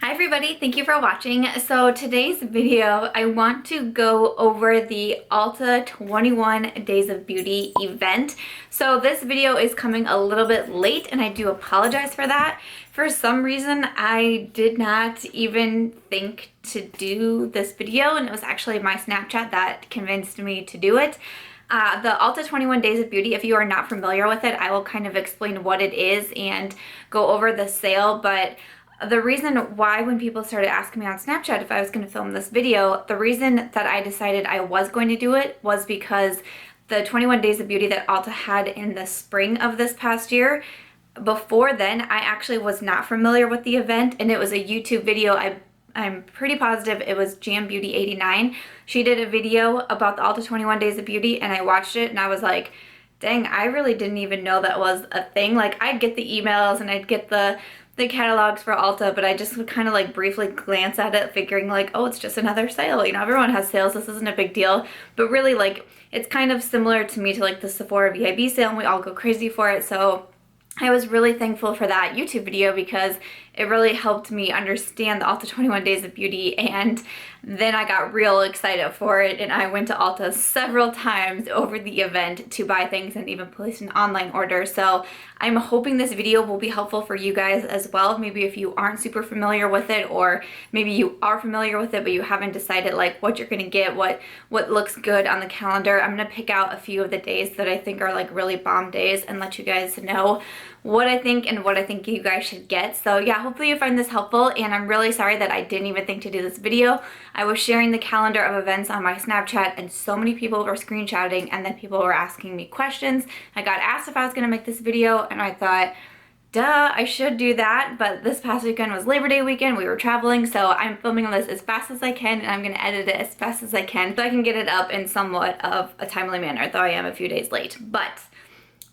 Hi everybody, thank you for watching. So today's video, I want to go over the Ulta 21 Days of Beauty event. So this video is coming a little bit late and I do apologize for that. For some reason, I did not even think to do this video, and it was actually my Snapchat that convinced me to do it. The Ulta 21 Days of Beauty, if you are not familiar with it, I will kind of explain what it is and go over the sale, but the reason why when people started asking me on Snapchat if I was going to film this video, the reason that I decided I was going to do it was because the 21 Days of Beauty that Ulta had in the spring of this past year, before then I actually was not familiar with the event, and it was a YouTube video. I'm pretty positive it was Jam Beauty 89. She did a video about the Ulta 21 Days of Beauty and I watched it and I was like, dang, I really didn't even know that was a thing. Like, I'd get the emails and I'd get the catalogs for Ulta, but I just would kind of like briefly glance at it figuring like, oh, it's just another sale. You know, everyone has sales. This isn't a big deal. But really, like, it's kind of similar to me to like the Sephora VIB sale, and we all go crazy for it. So I was really thankful for that YouTube video because it really helped me understand the Ulta 21 Days of Beauty, and then I got real excited for it and I went to Ulta several times over the event to buy things and even place an online order. So I'm hoping this video will be helpful for you guys as well. Maybe if you aren't super familiar with it, or maybe you are familiar with it but you haven't decided like what you're gonna get, what looks good on the calendar. I'm gonna pick out a few of the days that I think are like really bomb days and let you guys know what I think and what I think you guys should get. So yeah, hopefully you find this helpful, and I'm really sorry that I didn't even think to do this video. I was sharing the calendar of events on my Snapchat and so many people were screenshotting, and then people were asking me questions. I got asked if I was gonna make this video and I thought, duh, I should do that, but this past weekend was Labor Day weekend. We were traveling, so I'm filming this as fast as I can and I'm gonna edit it as fast as I can so I can get it up in somewhat of a timely manner, though I am a few days late. But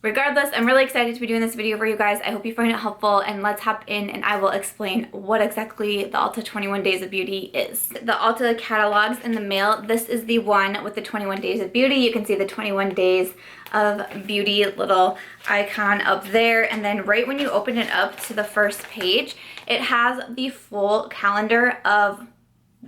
regardless, I'm really excited to be doing this video for you guys. I hope you find it helpful, and let's hop in and I will explain what exactly the Ulta 21 Days of Beauty is. The Ulta catalogs in the mail, this is the one with the 21 Days of Beauty. You can see the 21 Days of Beauty little icon up there, and then right when you open it up to the first page, it has the full calendar of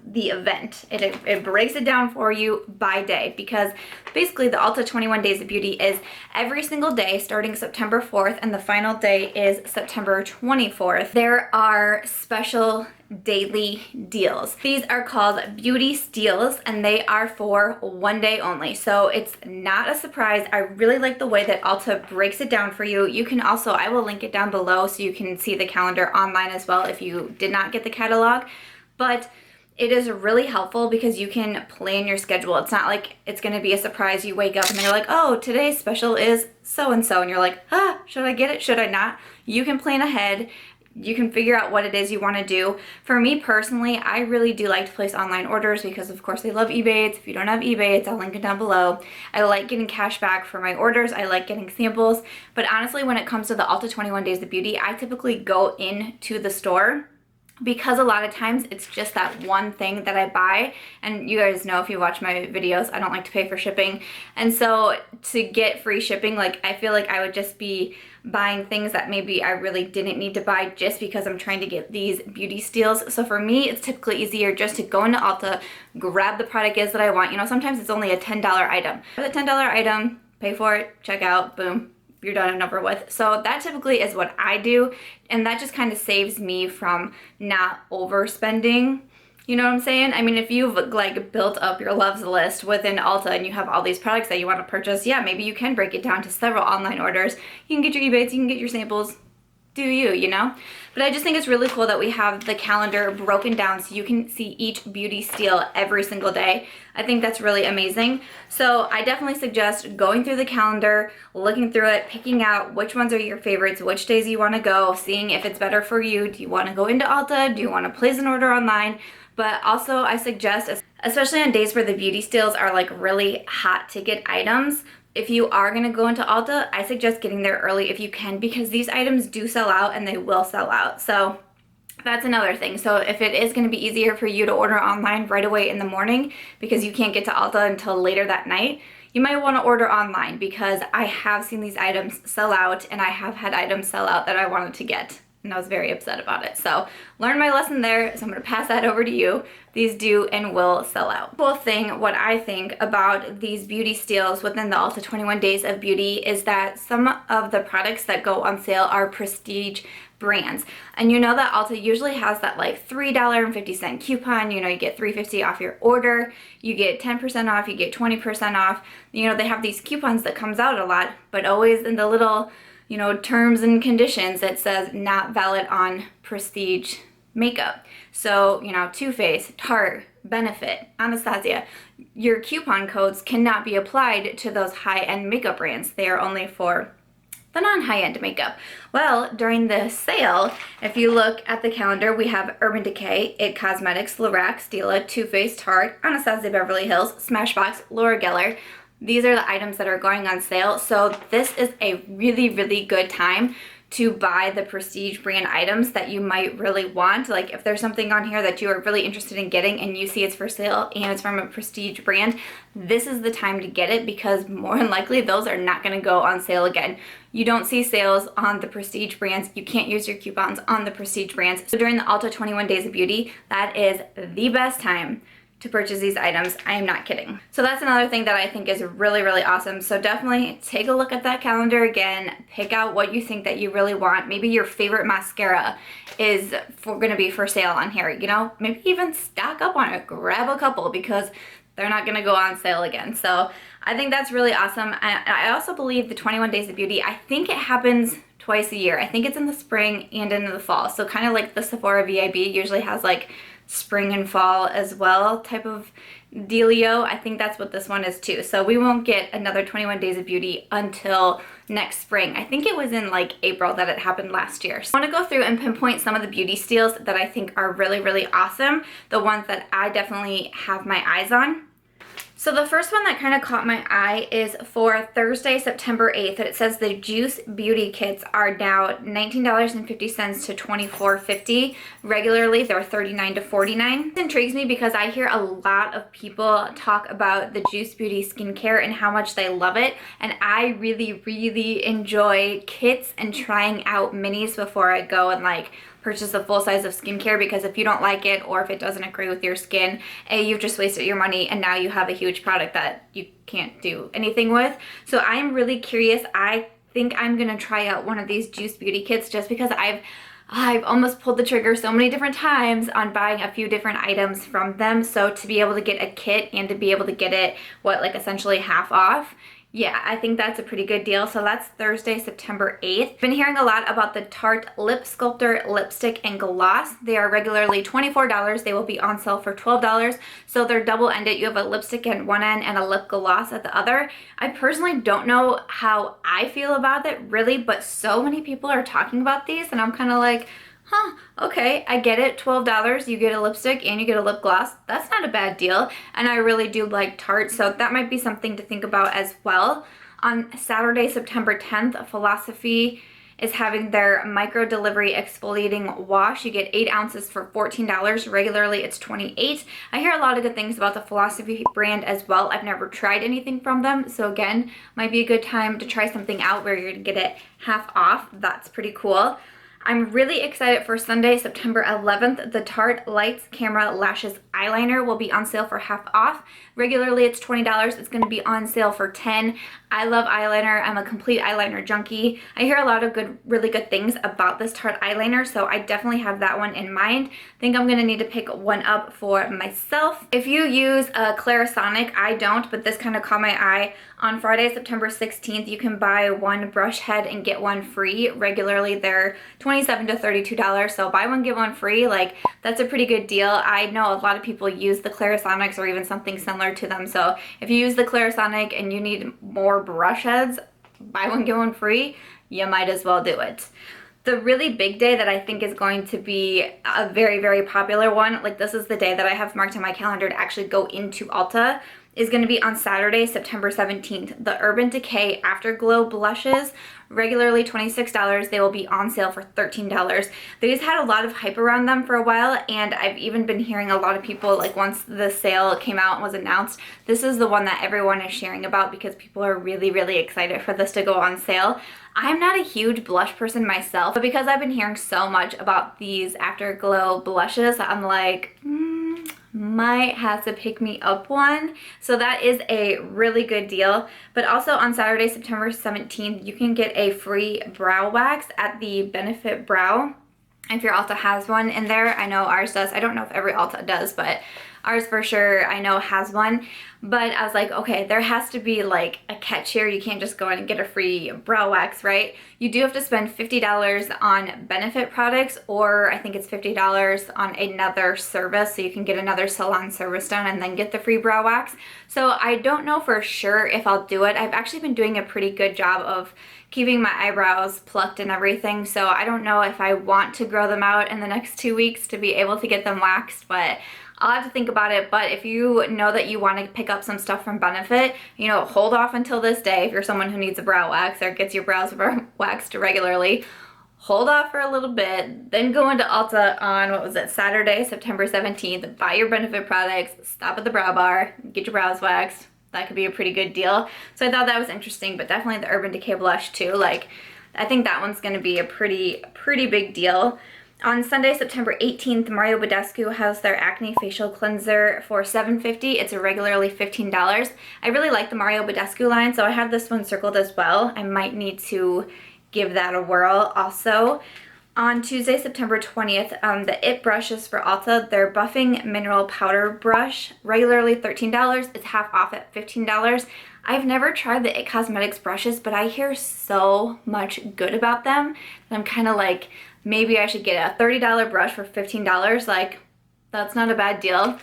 the event. It breaks it down for you by day, because basically the Ulta 21 Days of Beauty is every single day starting September 4th and the final day is September 24th. There are special daily deals. These are called beauty steals and they are for one day only. So it's not a surprise. I really like the way that Ulta breaks it down for you. You can also, I will link it down below so you can see the calendar online as well if you did not get the catalog. But it is really helpful because you can plan your schedule. It's not like it's gonna be a surprise. You wake up and they're like, oh, today's special is so-and-so. And you're like, should I get it? Should I not? You can plan ahead. You can figure out what it is you wanna do. For me personally, I really do like to place online orders because of course I love Ebates. If you don't have Ebates, I'll link it down below. I like getting cash back for my orders. I like getting samples. But honestly, when it comes to the Ulta 21 Days of Beauty, I typically go into the store because a lot of times it's just that one thing that I buy, and you guys know if you watch my videos, I don't like to pay for shipping. And so to get free shipping, like, I feel like I would just be buying things that maybe I really didn't need to buy just because I'm trying to get these beauty steals. So for me, it's typically easier just to go into Ulta, grab the product is that I want. You know, sometimes it's only a $10 item. For the $10 item, pay for it, check out, boom, you're done and over with. So that typically is what I do, and that just kind of saves me from not overspending. You know what I'm saying? I mean, if you've like built up your loves list within Ulta and you have all these products that you want to purchase, yeah, maybe you can break it down to several online orders. You can get your Ebates, you can get your samples, do you, you know? But I just think it's really cool that we have the calendar broken down so you can see each beauty steal every single day. I think that's really amazing. So I definitely suggest going through the calendar, looking through it, picking out which ones are your favorites, which days you want to go, seeing if it's better for you. Do you want to go into Ulta? Do you want to place an order online? But also I suggest, especially on days where the beauty steals are like really hot ticket items, if you are gonna go into Ulta, I suggest getting there early if you can, because these items do sell out and they will sell out. So that's another thing. So if it is gonna be easier for you to order online right away in the morning because you can't get to Ulta until later that night, you might wanna order online, because I have seen these items sell out and I have had items sell out that I wanted to get. and I was very upset about it. So learned my lesson there, so I'm gonna pass that over to you. These do and will sell out. Cool thing, what I think about these beauty steals within the Ulta 21 Days of Beauty is that some of the products that go on sale are prestige brands. And you know that Ulta usually has that like $3.50 coupon, you know, you get $3.50 off your order, you get 10% off, you get 20% off. You know, they have these coupons that comes out a lot, but always in the little, you know, terms and conditions it says not valid on prestige makeup. So, you know, Too Faced, Tarte, Benefit, Anastasia, your coupon codes cannot be applied to those high-end makeup brands. They are only for the non-high-end makeup. Well, during the sale, if you look at the calendar, we have Urban Decay, IT Cosmetics, Lorac, Stila, Too Faced, Tarte, Anastasia Beverly Hills, Smashbox, Laura Geller. These are the items that are going on sale. So this is a really, really good time to buy the prestige brand items that you might really want. Like if there's something on here that you are really interested in getting and you see it's for sale and it's from a prestige brand, this is the time to get it, because more than likely those are not going to go on sale again. You don't see sales on the prestige brands. You can't use your coupons on the prestige brands. So during the Ulta 21 Days of Beauty, that is the best time to purchase these items. I am not kidding. So that's another thing that I think is really, really awesome. So definitely take a look at that calendar again, pick out what you think that you really want. Maybe your favorite mascara is gonna be for sale on here, you know? Maybe even stock up on it, grab a couple, because they're not gonna go on sale again. So I think that's really awesome. I also believe the 21 Days of Beauty, I think it happens twice a year. I think it's in the spring and in the fall. So kind of like the Sephora VIB usually has like spring and fall as well type of dealio. I think that's what this one is too. So we won't get another 21 Days of Beauty until next spring. I think it was in like April that it happened last year. So I want to go through and pinpoint some of the beauty steals that I think are really, really awesome. The ones that I definitely have my eyes on. So the first one that kind of caught my eye is for Thursday, September 8th. It says the Juice Beauty Kits are now $19.50 to $24.50. Regularly, they're $39 to $49. This intrigues me because I hear a lot of people talk about the Juice Beauty skincare and how much they love it. And I really, really enjoy kits and trying out minis before I go and like purchase a full size of skincare, because if you don't like it or if it doesn't agree with your skin, you've just wasted your money and now you have a huge product that you can't do anything with. So I'm really curious. I think I'm gonna try out one of these Juice Beauty Kits just because I've almost pulled the trigger so many different times on buying a few different items from them. So to be able to get a kit and to be able to get it, what, like essentially half off, yeah, I think that's a pretty good deal. So that's Thursday, September 8th. Been hearing a lot about the Tarte Lip Sculptor lipstick and gloss. They are regularly $24. They will be on sale for $12. So they're double-ended. You have a lipstick at one end and a lip gloss at the other. I personally don't know how I feel about it really, but so many people are talking about these and I'm kind of like, huh, okay, I get it. $12, you get a lipstick and you get a lip gloss. That's not a bad deal. And I really do like Tarte, so that might be something to think about as well. On Saturday, September 10th, Philosophy is having their micro delivery exfoliating wash. You get 8 ounces for $14. Regularly, it's $28. I hear a lot of good things about the Philosophy brand as well. I've never tried anything from them, so again, might be a good time to try something out where you're gonna get it half off. That's pretty cool. I'm really excited for Sunday, September 11th. The Tarte Lights Camera Lashes Eyeliner will be on sale for half off. Regularly, it's $20. It's going to be on sale for $10. I love eyeliner. I'm a complete eyeliner junkie. I hear a lot of really good things about this Tarte eyeliner, so I definitely have that one in mind. I think I'm going to need to pick one up for myself. If you use a Clarasonic, I don't, but this kind of caught my eye. On Friday, September 16th, you can buy one brush head and get one free. Regularly, they're $27 to $32, so buy one, get one free. Like, that's a pretty good deal. I know a lot of people use the Clarasonics or even something similar to them, so if you use the Clarasonic and you need more brush heads, buy one, get one free, you might as well do it. The really big day that I think is going to be a very, very popular one, like this is the day that I have marked on my calendar to actually go into Ulta, is going to be on Saturday, September 17th. The Urban Decay Afterglow blushes. regularly $26. They will be on sale for $13. These had a lot of hype around them for a while, and I've even been hearing a lot of people, like once the sale came out and was announced, this is the one that everyone is sharing about because people are really, really excited for this to go on sale. I'm not a huge blush person myself, but because I've been hearing so much about these Afterglow blushes, I'm like, might have to pick me up one. So that is a really good deal. But also on Saturday, September 17th, you can get a free brow wax at the Benefit Brow. If your Ulta has one in there. I know ours does. I don't know if every Ulta does, but ours for sure I know has one. But I was like, okay, there has to be like a catch here. You can't just go in and get a free brow wax, right? You do have to spend $50 on Benefit products, or I think it's $50 on another service, so you can get another salon service done and then get the free brow wax. So I don't know for sure if I'll do it. I've actually been doing a pretty good job of keeping my eyebrows plucked and everything, so I don't know if I want to grow them out in the next 2 weeks to be able to get them waxed, but I'll have to think about it. But if you know that you want to pick up some stuff from Benefit, you know, hold off until this day if you're someone who needs a brow wax or gets your brows waxed regularly. Hold off for a little bit, then go into Ulta on, what was it, Saturday, September 17th, buy your Benefit products, stop at the brow bar, get your brows waxed. That could be a pretty good deal. So I thought that was interesting, but definitely the Urban Decay blush too. Like, I think that one's going to be a pretty big deal. On Sunday, September 18th, Mario Badescu has their Acne Facial Cleanser for $7.50. It's regularly $15. I really like the Mario Badescu line, so I have this one circled as well. I might need to give that a whirl also. On Tuesday, September 20th, the IT brushes for Ulta, their Buffing Mineral Powder Brush, regularly $13. It's half off at $15. I've never tried the IT Cosmetics brushes, but I hear so much good about them that I'm kind of like, maybe I should get a $30 brush for $15. Like, that's not a bad deal.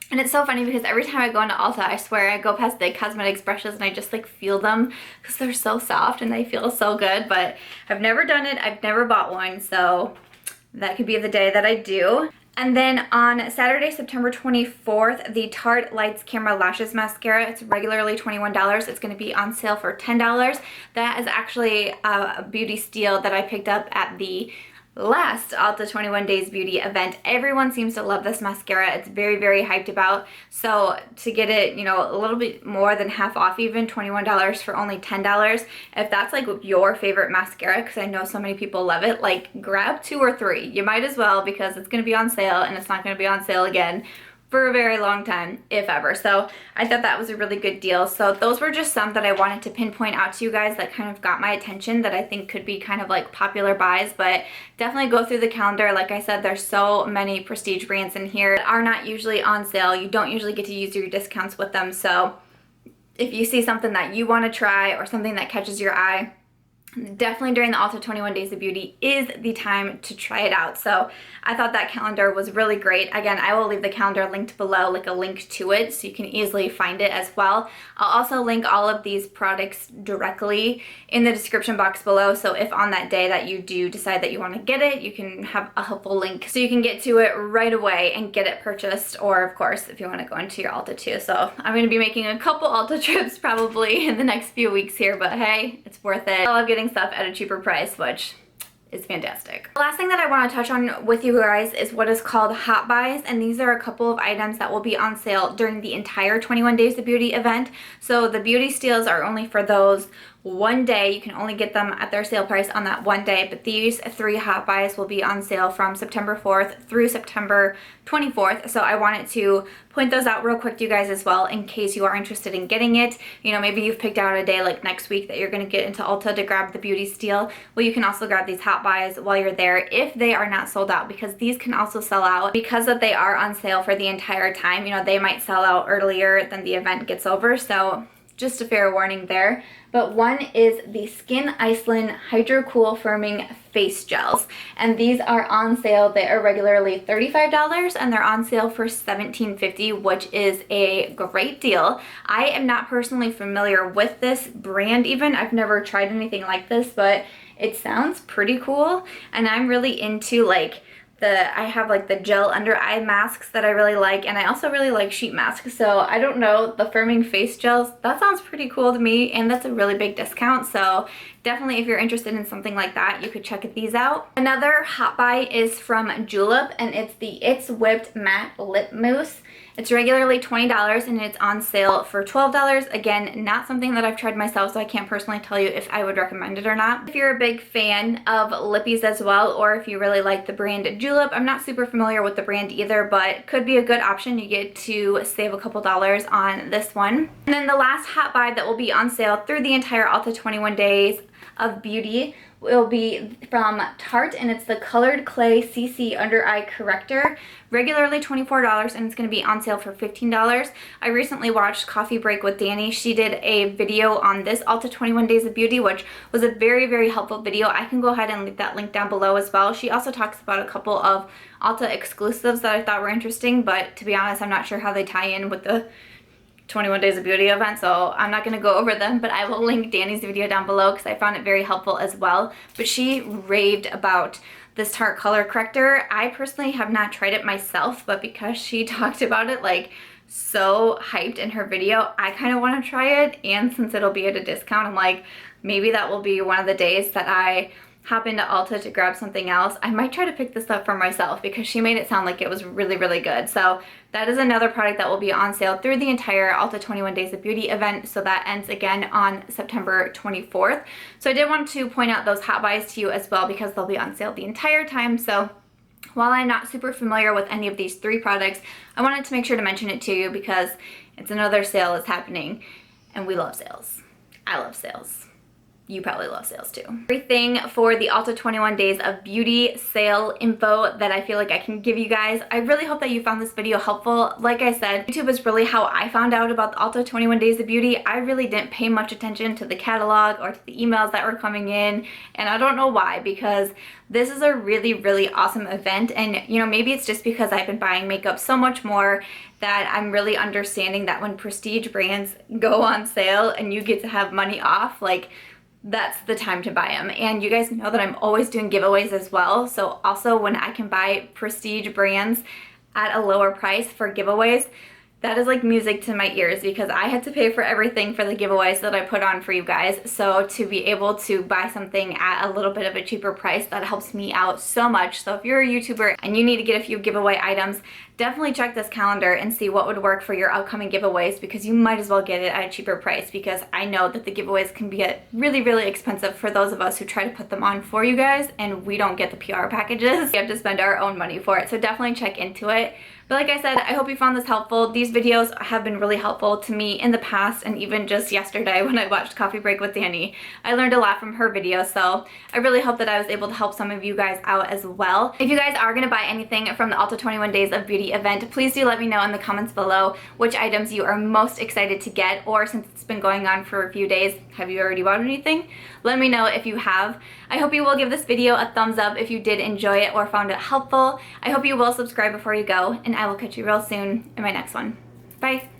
And it's so funny because every time I go into Ulta, I swear I go past the cosmetics brushes and I just like feel them because they're so soft and they feel so good. But I've never done it. I've never bought one. So that could be the day that I do. And then on Saturday, September 24th, the Tarte Lights Camera Lashes Mascara. It's regularly $21. It's going to be on sale for $10. That is actually a beauty steal that I picked up at the last Ulta 21 Days Beauty event. Everyone seems to love this mascara. It's very, very hyped about. So to get it, you know, a little bit more than half off, even $21 for only $10. If that's like your favorite mascara, because I know so many people love it, like grab 2 or 3. You might as well, because it's going to be on sale and it's not going to be on sale again for a very long time, if ever. So I thought that was a really good deal. So those were just some that I wanted to pinpoint out to you guys that kind of got my attention, that I think could be kind of like popular buys. But definitely go through the calendar. Like I said, there's so many prestige brands in here that are not usually on sale. You don't usually get to use your discounts with them. So if you see something that you want to try or something that catches your eye, definitely during the Ulta 21 Days of Beauty is the time to try it out. So I thought that calendar was really great. Again, I will leave the calendar linked below, like a link to it, so you can easily find it as well. I'll also link all of these products directly in the description box below, so if on that day that you do decide that you want to get it, you can have a helpful link so you can get to it right away and get it purchased, or of course if you want to go into your Ulta too. So I'm going to be making a couple Ulta trips probably in the next few weeks here, but hey, it's worth it. I love getting stuff at a cheaper price, which is fantastic. The last thing that I want to touch on with you guys is what is called hot buys, and these are a couple of items that will be on sale during the entire 21 Days of Beauty event. So the beauty steals are only for those one day. You can only get them at their sale price on that one day, but these 3 hot buys will be on sale from September 4th through September 24th. So I wanted to point those out real quick to you guys as well, in case you are interested in getting it. You know, maybe you've picked out a day like next week that you're going to get into Ulta to grab the beauty steal. Well, you can also grab these hot buys while you're there if they are not sold out, because these can also sell out because that they are on sale for the entire time. You know, they might sell out earlier than the event gets over. So just a fair warning there. But one is the Skyn Iceland Hydro Cool Firming Face Gels. And these are on sale. They are regularly $35 and they're on sale for $17.50, which is a great deal. I am not personally familiar with this brand even. I've never tried anything like this, but it sounds pretty cool. And I'm really into like I have like the gel under eye masks that I really like, and I also really like sheet masks. So I don't know, the firming face gels, that sounds pretty cool to me, and that's a really big discount. So definitely if you're interested in something like that, you could check these out. Another hot buy is from Juelp, and it's the It's Whipped Matte Lip Mousse. It's regularly $20 and it's on sale for $12. Again, not something that I've tried myself, so I can't personally tell you if I would recommend it or not. If you're a big fan of lippies as well, or if you really like the brand Juelp, I'm not super familiar with the brand either, but could be a good option. You get to save a couple dollars on this one. And then the last hot buy that will be on sale through the entire Ulta 21 Days of Beauty will be from Tarte, and it's the Colored Clay CC Under Eye Corrector. Regularly $24 and it's going to be on sale for $15. I recently watched Coffee Break with Danny. She did a video on this Ulta 21 Days of Beauty, which was a very, very helpful video. I can go ahead and leave that link down below as well. She also talks about a couple of Ulta exclusives that I thought were interesting, but to be honest, I'm not sure how they tie in with the 21 Days of Beauty event, so I'm not going to go over them, but I will link Danny's video down below because I found it very helpful as well. But she raved about this Tarte color corrector. I personally have not tried it myself, but because she talked about it like so hyped in her video, I kind of want to try it, and since it'll be at a discount, I'm like, maybe that will be one of the days that I hop into Ulta to grab something else. I might try to pick this up for myself because she made it sound like it was really, really good. So that is another product that will be on sale through the entire Ulta 21 Days of Beauty event. So that ends again on September 24th. So I did want to point out those hot buys to you as well because they'll be on sale the entire time. So while I'm not super familiar with any of these three products, I wanted to make sure to mention it to you because it's another sale that's happening and we love sales. I love sales. You probably love sales too. Everything for the Ulta 21 Days of Beauty sale info that I feel like I can give you guys. I really hope that you found this video helpful. Like I said, YouTube is really how I found out about the Ulta 21 Days of Beauty. I really didn't pay much attention to the catalog or to the emails that were coming in, and I don't know why, because this is a really, really awesome event. And you know, maybe it's just because I've been buying makeup so much more that I'm really understanding that when prestige brands go on sale and you get to have money off, like, that's the time to buy them. And you guys know that I'm always doing giveaways as well. So also when I can buy prestige brands at a lower price for giveaways, that is like music to my ears because I had to pay for everything for the giveaways that I put on for you guys. So to be able to buy something at a little bit of a cheaper price, that helps me out so much. So if you're a YouTuber and you need to get a few giveaway items, definitely check this calendar and see what would work for your upcoming giveaways because you might as well get it at a cheaper price because I know that the giveaways can get really, really expensive for those of us who try to put them on for you guys and we don't get the PR packages. We have to spend our own money for it. So definitely check into it. But like I said, I hope you found this helpful. These videos have been really helpful to me in the past and even just yesterday when I watched Coffee Break with Danny. I learned a lot from her video, so I really hope that I was able to help some of you guys out as well. If you guys are going to buy anything from the Ulta 21 Days of Beauty event, please do let me know in the comments below which items you are most excited to get, or since it's been going on for a few days, have you already bought anything? Let me know if you have. I hope you will give this video a thumbs up if you did enjoy it or found it helpful. I hope you will subscribe before you go, and I will catch you real soon in my next one. Bye!